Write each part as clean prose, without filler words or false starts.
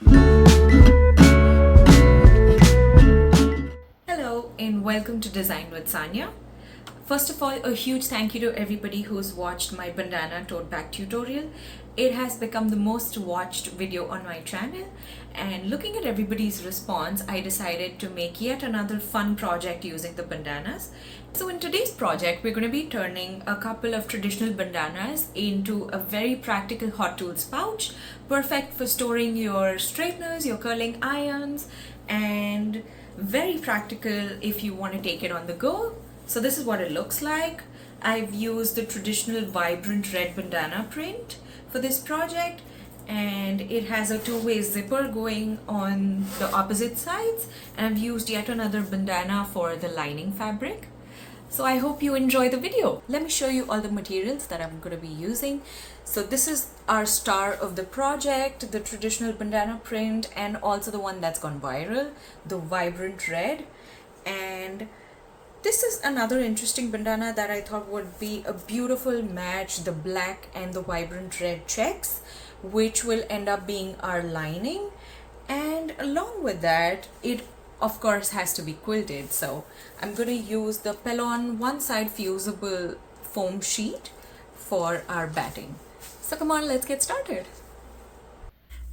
Hello and welcome to Design with Sanya. First of all, a huge thank you to everybody who's watched my bandana tote bag tutorial. It has become the most watched video on my channel, and looking at everybody's response, I decided to make yet another fun project using the bandanas. So in today's project, we're going to be turning a couple of traditional bandanas into a very practical hot tools pouch, perfect for storing your straighteners, your curling irons, and very practical if you want to take it on the go. So this is what it looks like. I've used the traditional vibrant red bandana print for this project, and it has a two-way zipper going on the opposite sides, and I've used yet another bandana for the lining fabric. So I hope you enjoy the video. Let me show you all the materials that I'm going to be using. So this is our star of the project, the traditional bandana print, and also the one that's gone viral, the vibrant red. And this is another interesting bandana that I thought would be a beautiful match, the black and the vibrant red checks, which will end up being our lining. And along with that, it of course has to be quilted. So I'm going to use the Pelon one-side fusible foam sheet for our batting. So come on, let's get started.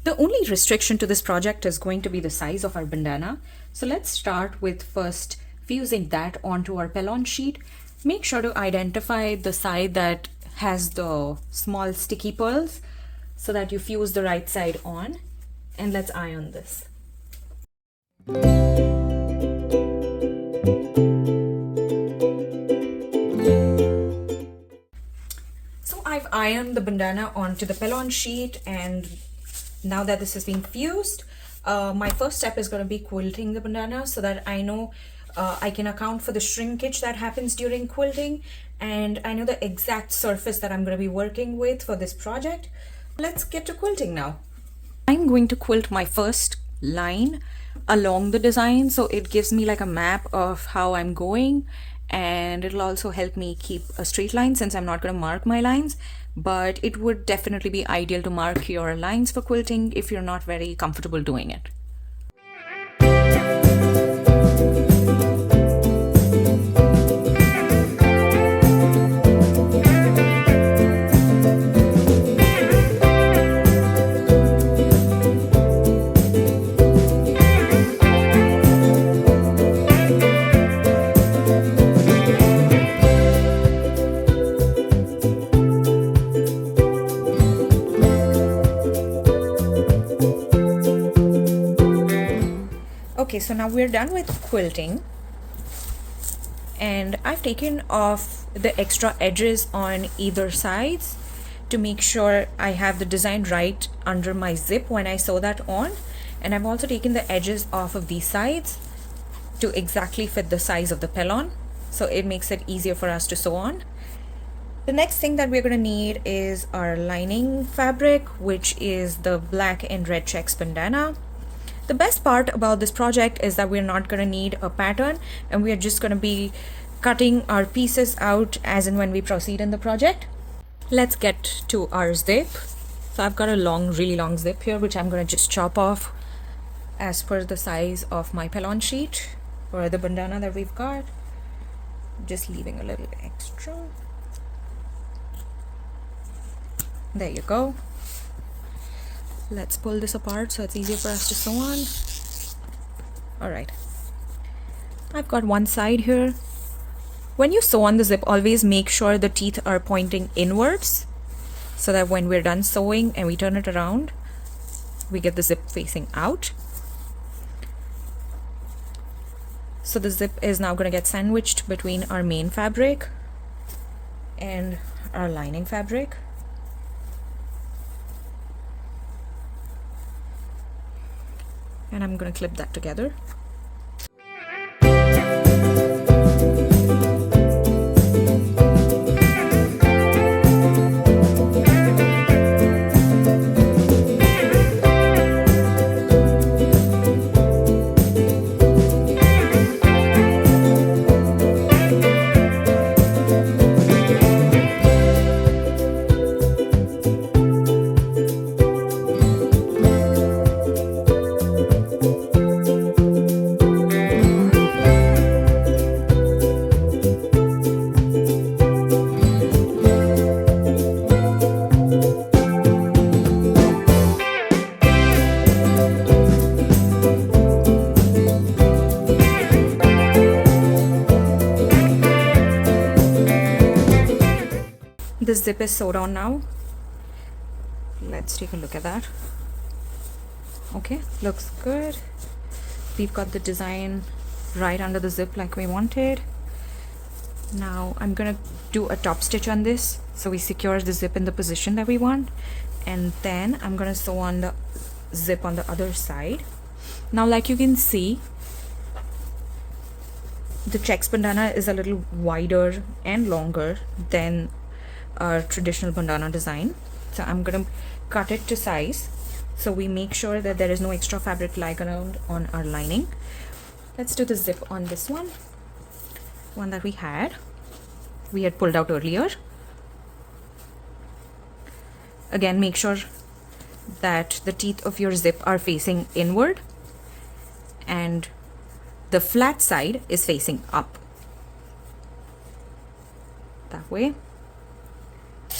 The only restriction to this project is going to be the size of our bandana. So let's start with first fusing that onto our Pelon sheet. Make sure to identify the side that has the small sticky pearls so that you fuse the right side on, and let's iron this. So I've ironed the bandana onto the Pelon sheet, and now that this has been fused, my first step is going to be quilting the bandana so that I know I can account for the shrinkage that happens during quilting, and I know the exact surface that I'm going to be working with for this project. Let's get to quilting now. I'm going to quilt my first line along the design, so it gives me like a map of how I'm going, and it'll also help me keep a straight line since I'm not going to mark my lines. But it would definitely be ideal to mark your lines for quilting if you're not very comfortable doing it. Okay, so now we're done with quilting, and I've taken off the extra edges on either sides to make sure I have the design right under my zip when I sew that on. And I've also taken the edges off of these sides to exactly fit the size of the Pelon, so it makes it easier for us to sew on. The next thing that we're going to need is our lining fabric, which is the black and red checks bandana. The best part about this project is that we're not going to need a pattern, and we are just going to be cutting our pieces out as and when we proceed in the project. Let's get to our zip. So I've got a really long zip here, which I'm going to just chop off as per the size of my Pelon sheet or the bandana that we've got. Just leaving a little extra. There you go. Let's pull this apart so it's easier for us to sew on. Alright, I've got one side here. When you sew on the zip, always make sure the teeth are pointing inwards so that when we're done sewing and we turn it around, we get the zip facing out. So the zip is now going to get sandwiched between our main fabric and our lining fabric. And I'm going to clip that together. zip is sewed on now. Let's take a look at that. Okay, looks good. We've got the design right under the zip like we wanted. Now I'm gonna do a top stitch on this so we secure the zip in the position that we want, and then I'm gonna sew on the zip on the other side. Now, like you can see, the checks bandana is a little wider and longer than our traditional bandana design, so I'm gonna cut it to size so we make sure that there is no extra fabric lying around on our lining. Let's do the zip on this one that we had pulled out earlier. Again, make sure that the teeth of your zip are facing inward and the flat side is facing up, that way.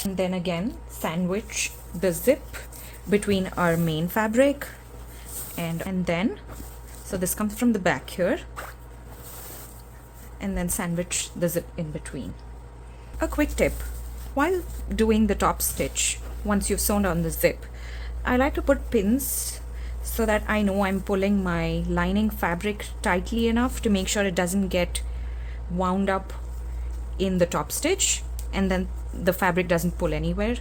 And then again, sandwich the zip between our main fabric and then, so this comes from the back here, and then sandwich the zip in between. A quick tip, while doing the top stitch, once you've sewn on the zip, I like to put pins so that I know I'm pulling my lining fabric tightly enough to make sure it doesn't get wound up in the top stitch and then the fabric doesn't pull anywhere.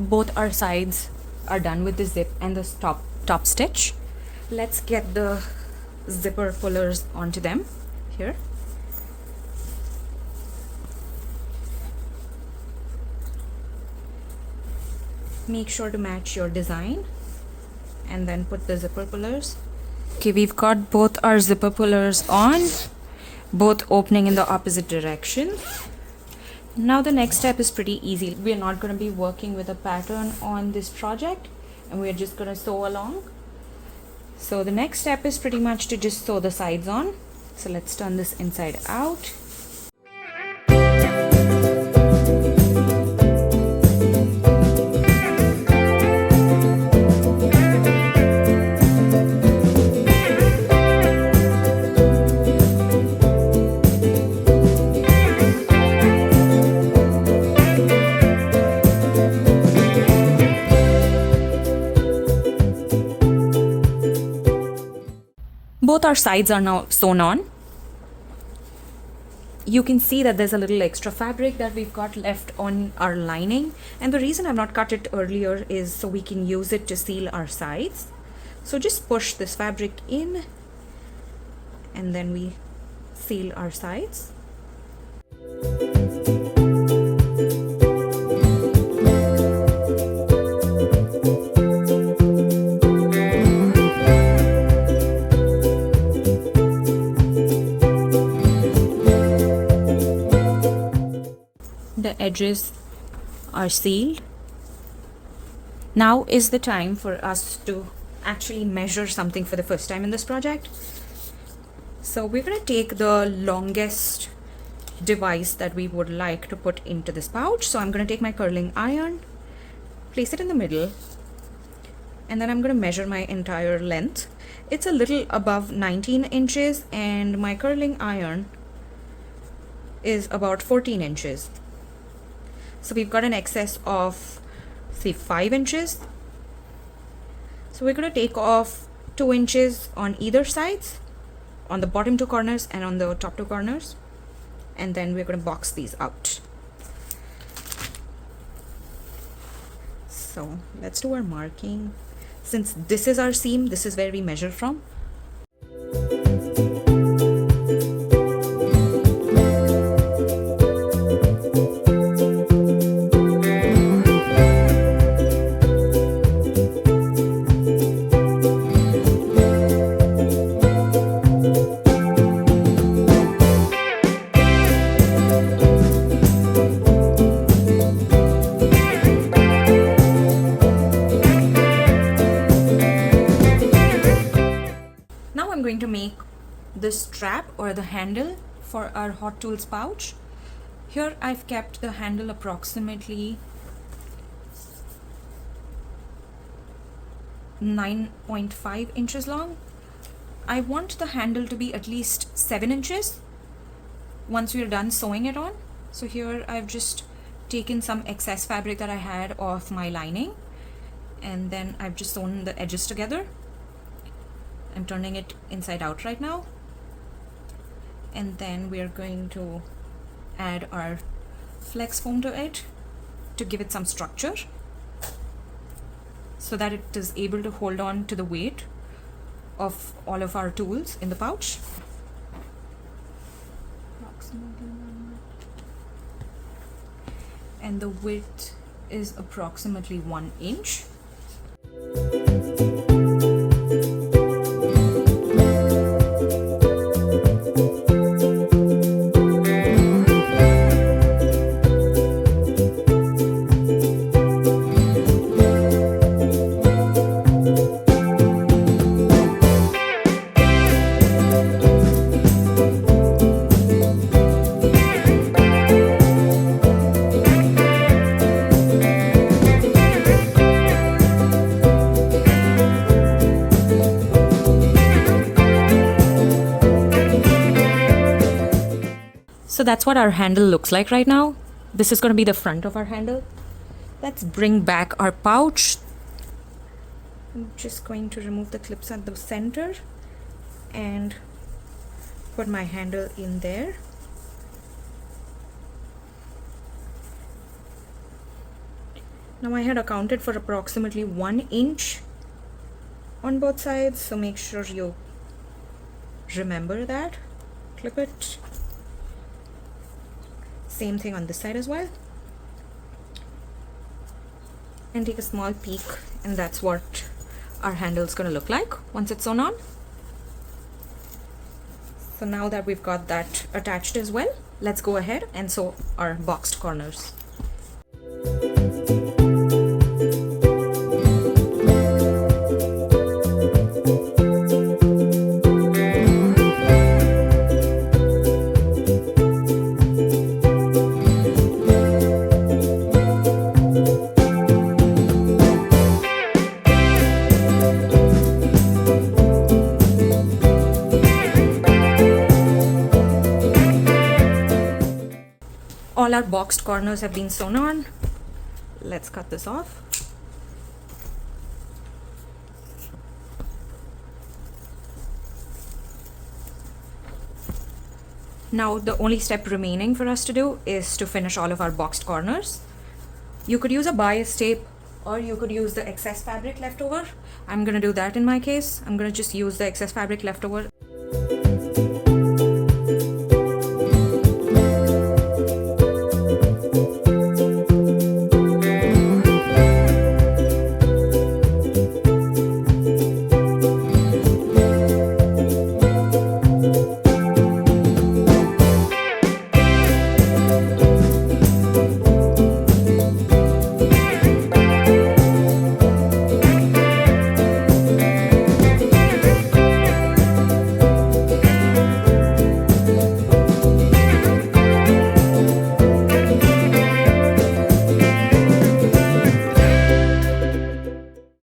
Both our sides are done with the zip and the top stitch. Let's get the zipper pullers onto them here. Make sure to match your design and then put the zipper pullers. Okay, we've got both our zipper pullers on, both opening in the opposite direction. Now the next step is pretty easy. We're not going to be working with a pattern on this project and we're just going to sew along. So the next step is pretty much to just sew the sides on. So let's turn this inside out. Both our sides are now sewn on. You can see that there's a little extra fabric that we've got left on our lining, and the reason I've not cut it earlier is so we can use it to seal our sides. So just push this fabric in and then we seal our sides. The edges are sealed. Now is the time for us to actually measure something for the first time in this project. So we're going to take the longest device that we would like to put into this pouch. So I'm going to take my curling iron, place it in the middle, and then I'm going to measure my entire length. It's a little above 19 inches and my curling iron is about 14 inches. So we've got an excess of say 5 inches. So we're going to take off 2 inches on either sides, on the bottom 2 corners and on the top 2 corners, and then we're going to box these out. So let's do our marking. Since this is our seam, this is where we measure from. now I'm going to make this strap or the handle for our Hot Tools pouch. Here I've kept the handle approximately 9.5 inches long. I want the handle to be at least 7 inches once we're done sewing it on. So here I've just taken some excess fabric that I had of my lining, and then I've just sewn the edges together. I'm turning it inside out right now, and then we're going to add our flex foam to it to give it some structure so that it is able to hold on to the weight of all of our tools in the pouch. And the width is approximately 1 inch. So that's what our handle looks like right now. This is going to be the front of our handle. Let's bring back our pouch. I'm just going to remove the clips at the center and put my handle in there. Now I had accounted for approximately 1 inch on both sides, so make sure you remember that. Clip it. Same thing on this side as well. And take a small peek, and that's what our handle is going to look like once it's sewn on. So now that we've got that attached as well, let's go ahead and sew our boxed corners. All our boxed corners have been sewn on. Let's cut this off. Now the only step remaining for us to do is to finish all of our boxed corners. You could use a bias tape, or you could use the excess fabric left over. I'm gonna do that in my case. I'm gonna just use the excess fabric left over.